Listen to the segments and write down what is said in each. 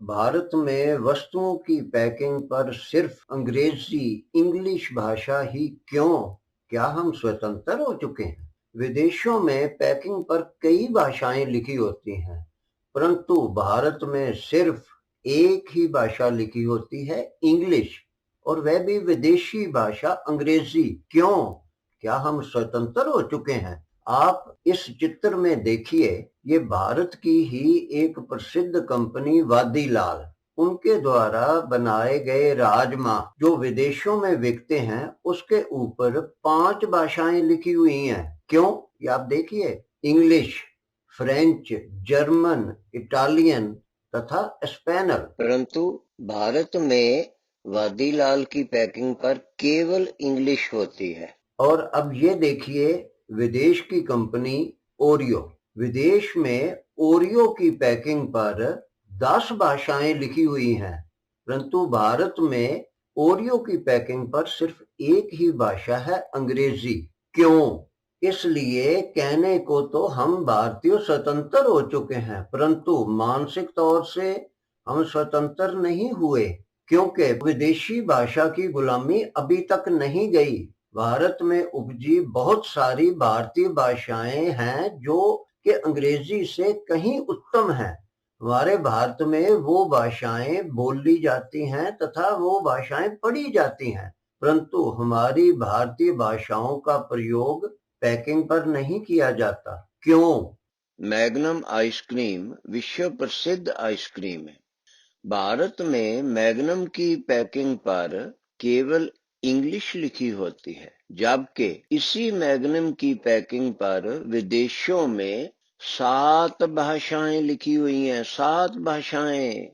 भारत में वस्तुओं की पैकिंग पर सिर्फ अंग्रेजी इंग्लिश भाषा ही क्यों? क्या हम स्वतंत्र हो चुके हैं? विदेशों में पैकिंग पर कई भाषाएं लिखी होती हैं, परंतु भारत में सिर्फ एक ही भाषा लिखी होती है, इंग्लिश, और वह भी विदेशी भाषा अंग्रेजी। क्यों? क्या हम स्वतंत्र हो चुके हैं? आप इस चित्र में देखिए, ये भारत की ही एक प्रसिद्ध कंपनी वादीलाल, उनके द्वारा बनाए गए राजमा जो विदेशों में बिकते हैं, उसके ऊपर 5 भाषाएं लिखी हुई हैं। क्यों? ये आप देखिए, इंग्लिश, फ्रेंच, जर्मन, इटालियन तथा स्पेनल। परंतु भारत में वादीलाल की पैकिंग पर केवल इंग्लिश होती है। और अब ये देखिए, विदेश की कंपनी ओरियो, विदेश में ओरियो की पैकिंग पर 10 भाषाएं लिखी हुई हैं, परंतु भारत में ओरियो की पैकिंग पर सिर्फ एक ही भाषा है, अंग्रेजी। क्यों? इसलिए कहने को तो हम भारतीय स्वतंत्र हो चुके हैं, परंतु मानसिक तौर से हम स्वतंत्र नहीं हुए, क्योंकि विदेशी भाषा की गुलामी अभी तक नहीं गई। भारत में उपजी बहुत सारी भारतीय भाषाएं हैं जो कि अंग्रेजी से कहीं उत्तम हैं। हमारे भारत में वो भाषाएं बोली जाती हैं तथा वो भाषाएं पढ़ी जाती हैं, परंतु हमारी भारतीय भाषाओं का प्रयोग पैकिंग पर नहीं किया जाता। क्यों? मैग्नम आइसक्रीम विश्व प्रसिद्ध आइसक्रीम है। भारत में मैग्नम की पैकिंग पर केवल इंग्लिश लिखी होती है, जबकि इसी मैग्नम की पैकिंग पर विदेशों में 7 भाषाएं लिखी हुई हैं। 7 भाषाएं,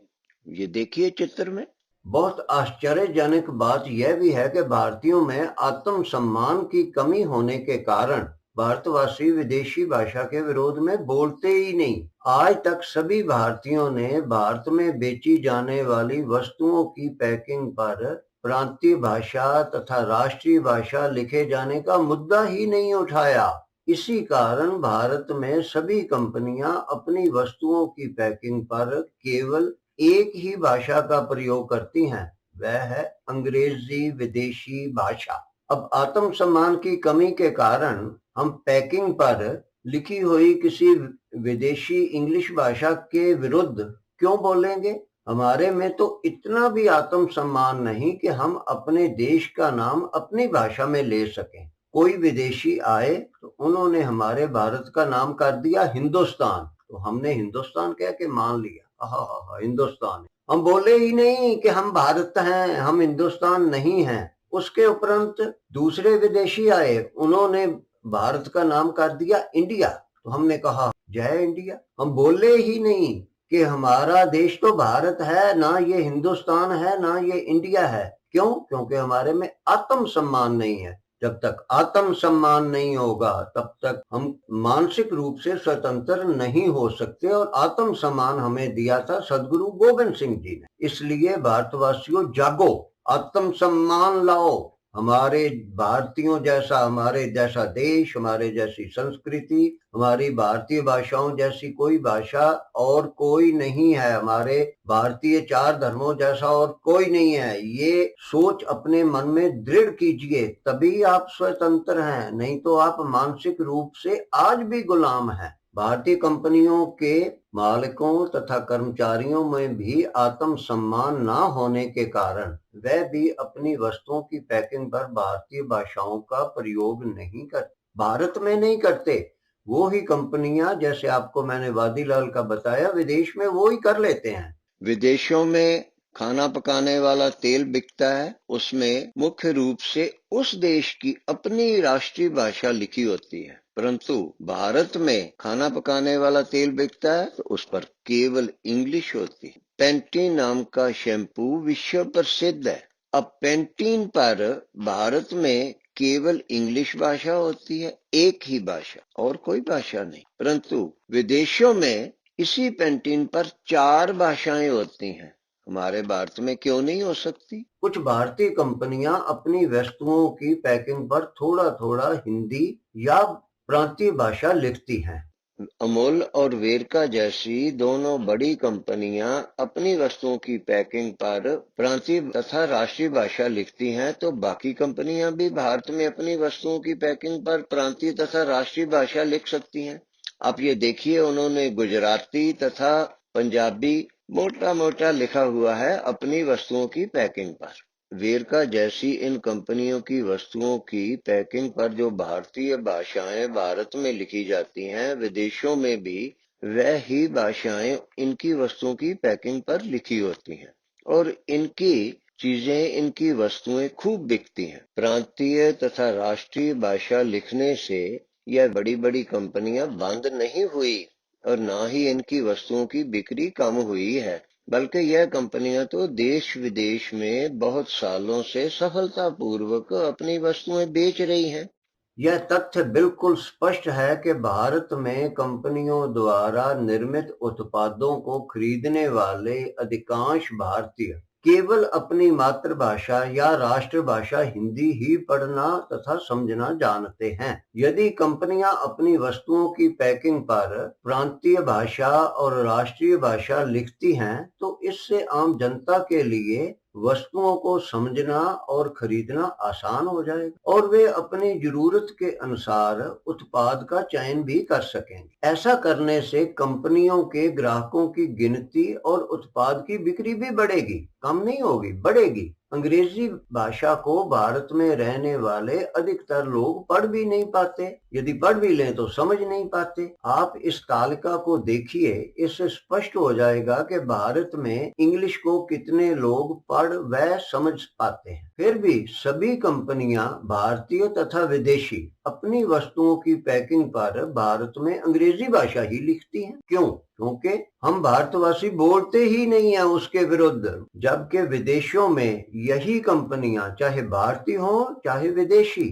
ये देखिए चित्र में। बहुत आश्चर्यजनक बात यह भी है कि भारतीयों में आत्मसम्मान की कमी होने के कारण भारतवासी विदेशी भाषा के विरोध में बोलते ही नहीं। आज तक सभी भारतीयों ने भारत में बेची जाने वाली वस्तुओं की पैकिंग पर प्रांतीय भाषा तथा राष्ट्रीय भाषा लिखे जाने का मुद्दा ही नहीं उठाया। इसी कारण भारत में सभी कंपनियां अपनी वस्तुओं की पैकिंग पर केवल एक ही भाषा का प्रयोग करती हैं, वह है अंग्रेजी विदेशी भाषा। अब आत्मसम्मान की कमी के कारण हम पैकिंग पर लिखी हुई किसी विदेशी इंग्लिश भाषा के विरुद्ध क्यों बोलेंगे? हमारे में तो इतना भी आत्मसम्मान नहीं कि हम अपने देश का नाम अपनी भाषा में ले सकें। कोई विदेशी आए तो उन्होंने हमारे भारत का नाम कर दिया हिंदुस्तान, तो हमने हिंदुस्तान कह के मान लिया, हिंदुस्तान है। हम बोले ही नहीं कि हम भारत हैं, हम हिंदुस्तान नहीं हैं। उसके उपरांत दूसरे विदेशी आए, उन्होंने भारत का नाम कर दिया इंडिया, तो हमने कहा जय इंडिया। हम बोले ही नहीं कि हमारा देश तो भारत है, ना ये हिंदुस्तान है ना ये इंडिया है। क्यों? क्योंकि हमारे में आत्मसम्मान नहीं है। जब तक आत्मसम्मान नहीं होगा तब तक हम मानसिक रूप से स्वतंत्र नहीं हो सकते, और आत्मसम्मान हमें दिया था सदगुरु गोविंद सिंह जी ने। इसलिए भारतवासियों जागो, आत्मसम्मान लाओ। हमारे भारतीयों जैसा, हमारे जैसा देश, हमारे जैसी संस्कृति, हमारी भारतीय भाषाओं जैसी कोई भाषा और कोई नहीं है, हमारे भारतीय 4 धर्मों जैसा और कोई नहीं है। ये सोच अपने मन में दृढ़ कीजिए, तभी आप स्वतंत्र हैं, नहीं तो आप मानसिक रूप से आज भी गुलाम हैं। भारतीय कंपनियों के मालिकों तथा कर्मचारियों में भी आत्मसम्मान न होने के कारण वह भी अपनी वस्तुओं की पैकिंग पर भारतीय भाषाओं का प्रयोग नहीं करते। भारत में नहीं करते, वो ही कंपनियां, जैसे आपको मैंने वादीलाल का बताया, विदेश में वो ही कर लेते हैं। विदेशों में खाना पकाने वाला तेल बिकता है, उसमें मुख्य रूप से उस देश की अपनी राष्ट्रीय भाषा लिखी होती है, परंतु भारत में खाना पकाने वाला तेल बिकता है तो उस पर केवल इंग्लिश होती है। पेंटीन नाम का शैम्पू विश्व प्रसिद्ध है। अब पेंटीन पर भारत में केवल इंग्लिश भाषा होती है, एक ही भाषा, और कोई भाषा नहीं, परंतु विदेशों में इसी पेंटिन पर 4 भाषाएं होती हैं। हमारे भारत में क्यों नहीं हो सकती? कुछ भारतीय कंपनियां अपनी वस्तुओं की पैकिंग पर थोड़ा थोड़ा हिंदी या प्रांतीय भाषा लिखती हैं, अमूल और वेरका जैसी दोनों बड़ी कंपनियां अपनी वस्तुओं की पैकिंग पर प्रांतीय तथा राष्ट्रीय भाषा लिखती हैं, तो बाकी कंपनियां भी भारत में अपनी वस्तुओं की पैकिंग पर प्रांतीय तथा राष्ट्रीय भाषा लिख सकती हैं। आप ये देखिए, उन्होंने गुजराती तथा पंजाबी मोटा मोटा लिखा हुआ है अपनी वस्तुओं की पैकिंग पर। वेरका जैसी इन कंपनियों की वस्तुओं की पैकिंग पर जो भारतीय भाषाएं भारत में लिखी जाती हैं, विदेशों में भी वह ही भाषाएं इनकी वस्तुओं की पैकिंग पर लिखी होती हैं और इनकी चीजें, इनकी वस्तुएं खूब बिकती हैं। प्रांतीय तथा राष्ट्रीय भाषा लिखने से यह बड़ी बड़ी कंपनियां बंद नहीं हुई और ना ही इनकी वस्तुओं की बिक्री कम हुई है, बल्कि यह कंपनियां तो देश विदेश में बहुत सालों से सफलतापूर्वक अपनी वस्तुएं बेच रही हैं। यह तथ्य बिल्कुल स्पष्ट है कि भारत में कंपनियों द्वारा निर्मित उत्पादों को खरीदने वाले अधिकांश भारतीय केवल अपनी मातृभाषा या राष्ट्रभाषा हिंदी ही पढ़ना तथा समझना जानते हैं। यदि कंपनियां अपनी वस्तुओं की पैकिंग पर प्रांतीय भाषा और राष्ट्रीय भाषा लिखती हैं, तो इससे आम जनता के लिए वस्तुओं को समझना और खरीदना आसान हो जाएगा और वे अपनी जरूरत के अनुसार उत्पाद का चयन भी कर सकेंगे। ऐसा करने से कंपनियों के ग्राहकों की गिनती और उत्पाद की बिक्री भी बढ़ेगी, कम नहीं होगी, बढ़ेगी। अंग्रेजी भाषा को भारत में रहने वाले अधिकतर लोग पढ़ भी नहीं पाते, यदि पढ़ भी लें तो समझ नहीं पाते। आप इस तालिका को देखिए, इससे स्पष्ट हो जाएगा कि भारत में इंग्लिश को कितने लोग पढ़ व समझ पाते हैं। फिर भी सभी कंपनियां, भारतीय तथा विदेशी, अपनी वस्तुओं की पैकिंग पर भारत में अंग्रेजी भाषा ही लिखती हैं। क्यों? क्योंकि हम भारतवासी बोलते ही नहीं है उसके विरुद्ध, जबकि विदेशों में यही कंपनियां, चाहे भारतीय हो चाहे विदेशी,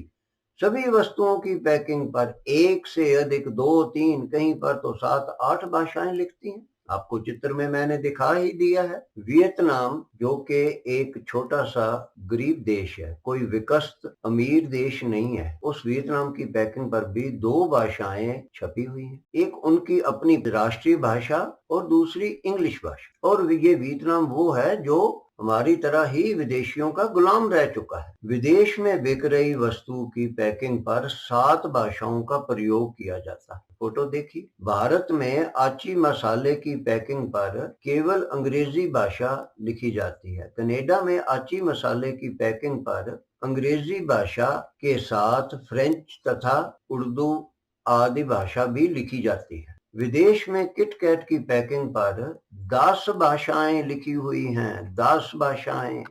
सभी वस्तुओं की पैकिंग पर एक से अधिक, 2-3, कहीं पर तो 7-8 भाषाएं लिखती हैं। आपको चित्र में मैंने दिखा ही दिया है। वियतनाम, जो कि एक छोटा सा गरीब देश है, कोई विकसित अमीर देश नहीं है, उस वियतनाम की पैकिंग पर भी 2 भाषाएं छपी हुई हैं। एक उनकी अपनी राष्ट्रीय भाषा और दूसरी इंग्लिश भाषा। और ये वियतनाम वो है जो हमारी तरह ही विदेशियों का गुलाम रह चुका है। विदेश में बिक रही वस्तु की पैकिंग पर 7 भाषाओं का प्रयोग किया जाता है। फोटो देखिए। भारत में आची मसाले की पैकिंग पर केवल अंग्रेजी भाषा लिखी जाती है। कनाडा में आची मसाले की पैकिंग पर अंग्रेजी भाषा के साथ फ्रेंच तथा उर्दू आदि भाषा भी लिखी जाती है। विदेश में किटकैट की पैकिंग पर 10 भाषाएं लिखी हुई हैं, 10 भाषाएं।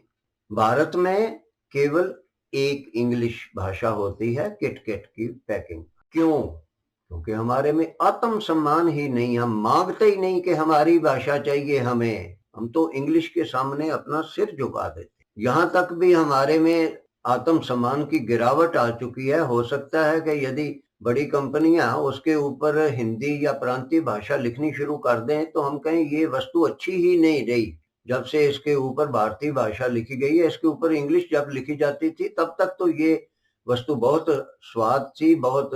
भारत में केवल एक इंग्लिश भाषा होती है किटकैट की पैकिंग। क्यों? क्योंकि हमारे में आत्मसम्मान ही नहीं, हम मांगते ही नहीं कि हमारी भाषा चाहिए हमें, हम तो इंग्लिश के सामने अपना सिर झुका देते। यहाँ तक भी हमारे में आत्मसम्मान की गिरावट आ चुकी है। हो सकता है कि यदि बड़ी कंपनियां उसके ऊपर हिंदी या प्रांतीय भाषा लिखनी शुरू कर दें तो हम कहें ये वस्तु अच्छी ही नहीं रही। जब से इसके ऊपर भारतीय भाषा लिखी गई है, इसके ऊपर इंग्लिश जब लिखी जाती थी तब तक तो ये वस्तु बहुत स्वाद थी, बहुत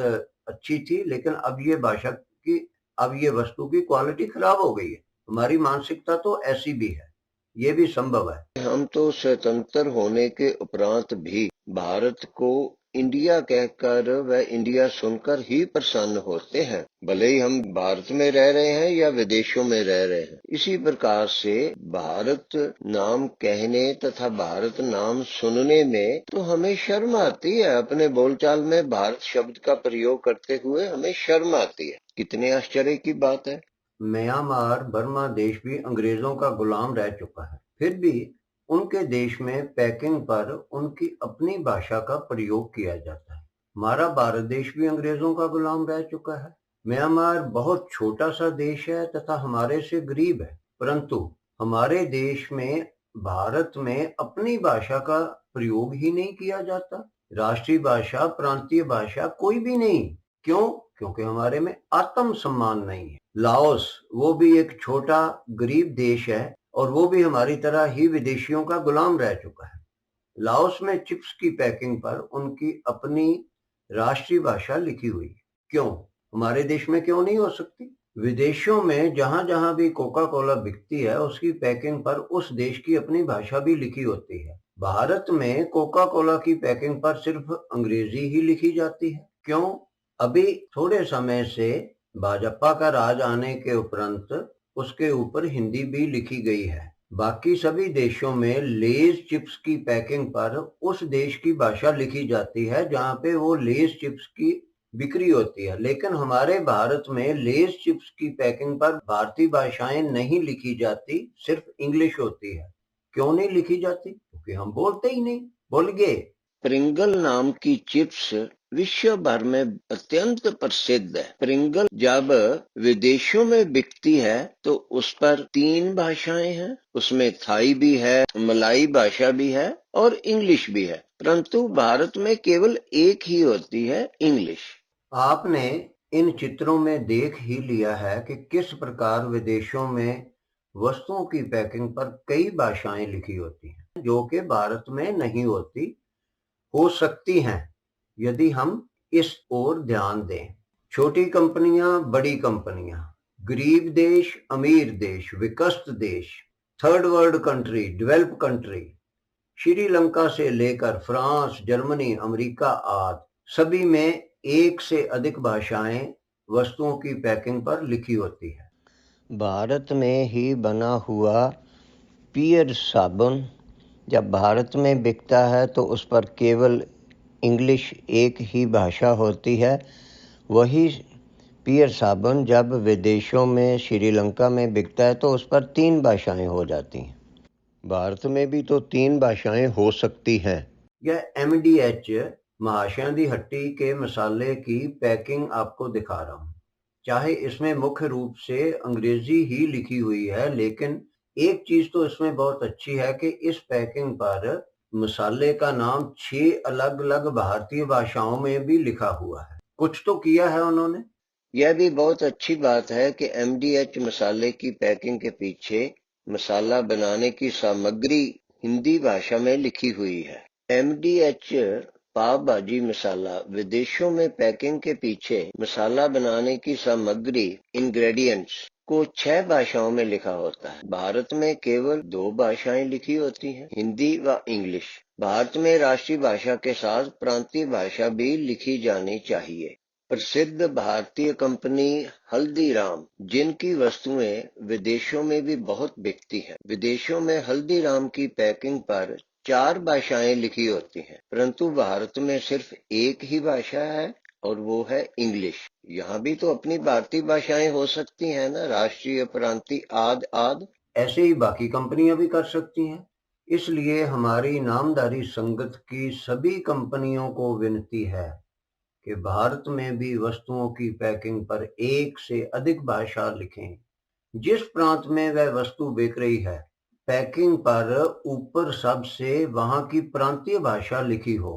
अच्छी थी, लेकिन अब ये भाषा की, अब ये वस्तु की क्वालिटी खराब हो गई है। हमारी मानसिकता तो ऐसी भी है, ये भी संभव है। हम तो स्वतंत्र होने के उपरांत भी भारत को इंडिया कहकर व इंडिया सुनकर ही प्रसन्न होते हैं, भले ही हम भारत में रह रहे हैं या विदेशों में रह रहे हैं। इसी प्रकार से भारत नाम कहने तथा भारत नाम सुनने में तो हमें शर्म आती है। अपने बोलचाल में भारत शब्द का प्रयोग करते हुए हमें शर्म आती है। कितने आश्चर्य की बात है। म्यांमार, बर्मा देश भी अंग्रेजों का गुलाम रह चुका है, फिर भी उनके देश में पैकिंग पर उनकी अपनी भाषा का प्रयोग किया जाता है। हमारा भारत देश भी अंग्रेजों का गुलाम रह चुका है। म्यांमार बहुत छोटा सा देश है तथा हमारे से गरीब है, परंतु हमारे देश में, भारत में अपनी भाषा का प्रयोग ही नहीं किया जाता। राष्ट्रीय भाषा, प्रांतीय भाषा कोई भी नहीं। क्यों? क्योंकि हमारे में आत्म सम्मान नहीं है। लाओस, वो भी एक छोटा गरीब देश है और वो भी हमारी तरह ही विदेशियों का गुलाम रह चुका है। लाओस में चिप्स की पैकिंग पर उनकी अपनी राष्ट्रीय भाषा लिखी हुई। क्यों? हमारे देश में क्यों नहीं हो सकती? विदेशों में जहां जहां भी कोका कोला बिकती है उसकी पैकिंग पर उस देश की अपनी भाषा भी लिखी होती है। भारत में कोका कोला की पैकिंग पर सिर्फ अंग्रेजी ही लिखी जाती है। क्यों? अभी थोड़े समय से भाजपा का राज आने के उपरांत उसके ऊपर हिंदी भी लिखी गई है। बाकी सभी देशों में लेज चिप्स की पैकिंग पर उस देश की भाषा लिखी जाती है जहां पे वो लेज चिप्स की बिक्री होती है, लेकिन हमारे भारत में लेज चिप्स की पैकिंग पर भारतीय भाषाएं नहीं लिखी जाती, सिर्फ इंग्लिश होती है। क्यों नहीं लिखी जाती? क्योंकि हम बोलते ही नहीं। बोल गए। प्रिंगल नाम की चिप्स विश्व भर में अत्यंत प्रसिद्ध है। प्रिंगल जब विदेशों में बिकती है तो उस पर 3 भाषाएं हैं। उसमें थाई भी है, मलाई भाषा भी है और इंग्लिश भी है, परंतु भारत में केवल एक ही होती है, इंग्लिश। आपने इन चित्रों में देख ही लिया है कि किस प्रकार विदेशों में वस्तुओं की पैकिंग पर कई भाषाएं लिखी होती हैं जो कि भारत में नहीं होती, हो सकती हैं यदि हम इस ओर ध्यान दें। छोटी कंपनियां, बड़ी कंपनियां, गरीब देश, अमीर देश, विकसित देश, third world country, develop country, Sri Lanka से लेकर फ्रांस, जर्मनी, अमेरिका आदि सभी में एक से अधिक भाषाएं वस्तुओं की पैकिंग पर लिखी होती है। भारत में ही बना हुआ पियर साबुन जब भारत में बिकता है तो उस पर केवल इंग्लिश एक ही भाषा होती है। वही पियर साबुन जब विदेशों में श्रीलंका में बिकता है तो उस पर 3 भाषाएं हो जाती हैं। भारत में भी तो 3 भाषाएं हो सकती हैं। यह MDH महाशय दी हट्टी के मसाले की पैकिंग आपको दिखा रहा हूँ। चाहे इसमें मुख्य रूप से अंग्रेजी ही लिखी हुई है, लेकिन एक चीज तो इसमें बहुत अच्छी है कि इस पैकिंग पर मसाले का नाम 6 अलग अलग भारतीय भाषाओं में भी लिखा हुआ है। कुछ तो किया है उन्होंने। यह भी बहुत अच्छी बात है कि MDH मसाले की पैकिंग के पीछे मसाला बनाने की सामग्री हिंदी भाषा में लिखी हुई है। MDH पाव भाजी मसाला विदेशों में पैकिंग के पीछे मसाला बनाने की सामग्री इंग्रेडिएंट्स को 6 भाषाओं में लिखा होता है। भारत में केवल 2 भाषाएं लिखी होती हैं, हिंदी व इंग्लिश। भारत में राष्ट्रीय भाषा के साथ प्रांतीय भाषा भी लिखी जानी चाहिए। प्रसिद्ध भारतीय कंपनी हल्दीराम, जिनकी वस्तुएं विदेशों में भी बहुत बिकती हैं। विदेशों में हल्दीराम की पैकिंग पर 4 भाषाएं लिखी होती हैं, परंतु भारत में सिर्फ एक ही भाषा है और वो है इंग्लिश। यहाँ भी तो अपनी भारतीय भाषाएं हो सकती हैं ना, राष्ट्रीय, प्रांतीय आदि आदि। ऐसे ही बाकी कंपनियां भी कर सकती हैं। इसलिए हमारी नामधारी संगत की सभी कंपनियों को विनती है कि भारत में भी वस्तुओं की पैकिंग पर एक से अधिक भाषा लिखें। जिस प्रांत में वह वस्तु बिक रही है, पैकिंग पर ऊपर सबसे वहां की प्रांतीय भाषा लिखी हो।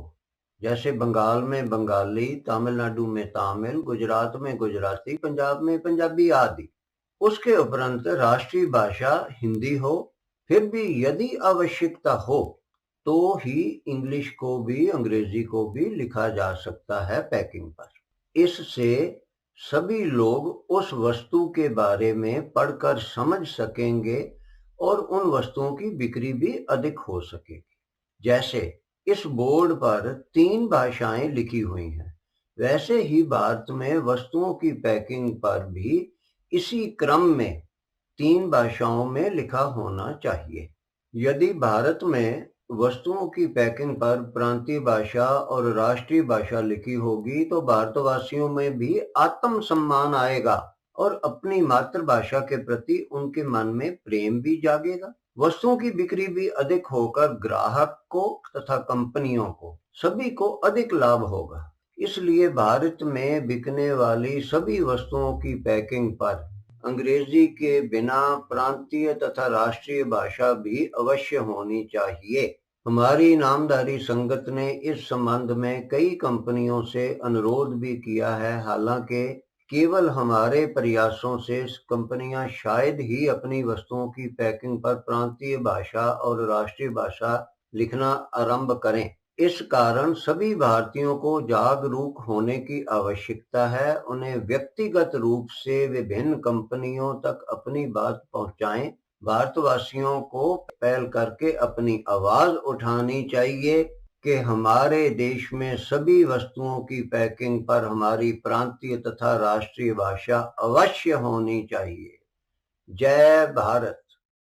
जैसे बंगाल में बंगाली, तमिलनाडु में तमिल, गुजरात में गुजराती, पंजाब में पंजाबी आदि। उसके उपरांत राष्ट्रीय भाषा हिंदी हो। फिर भी यदि आवश्यकता हो तो ही इंग्लिश को भी, अंग्रेजी को भी लिखा जा सकता है पैकिंग पर। इससे सभी लोग उस वस्तु के बारे में पढ़कर समझ सकेंगे और उन वस्तुओं की बिक्री भी अधिक हो सकेगी। जैसे इस बोर्ड पर 3 भाषाएं लिखी हुई हैं, वैसे ही भारत में वस्तुओं की पैकिंग पर भी इसी क्रम में 3 भाषाओं में लिखा होना चाहिए। यदि भारत में वस्तुओं की पैकिंग पर प्रांतीय भाषा और राष्ट्रीय भाषा लिखी होगी तो भारतवासियों में भी आत्म सम्मान आएगा और अपनी मातृभाषा के प्रति उनके मन में प्रेम भी जागेगा। वस्तुओं की बिक्री भी अधिक होकर ग्राहक को तथा कंपनियों को, सभी को अधिक लाभ होगा। इसलिए भारत में बिकने वाली सभी वस्तुओं की पैकिंग पर अंग्रेजी के बिना प्रांतीय तथा राष्ट्रीय भाषा भी अवश्य होनी चाहिए। हमारी नामधारी संगत ने इस संबंध में कई कंपनियों से अनुरोध भी किया है। हालांकि केवल हमारे प्रयासों से कंपनियां शायद ही अपनी वस्तुओं की पैकिंग पर प्रांतीय भाषा और राष्ट्रीय भाषा लिखना आरंभ करें। इस कारण सभी भारतीयों को जागरूक होने की आवश्यकता है। उन्हें व्यक्तिगत रूप से विभिन्न कंपनियों तक अपनी बात पहुंचाएं। भारतवासियों को पहल करके अपनी आवाज उठानी चाहिए कि हमारे देश में सभी वस्तुओं की पैकिंग पर हमारी प्रांतीय तथा राष्ट्रीय भाषा अवश्य होनी चाहिए। जय भारत।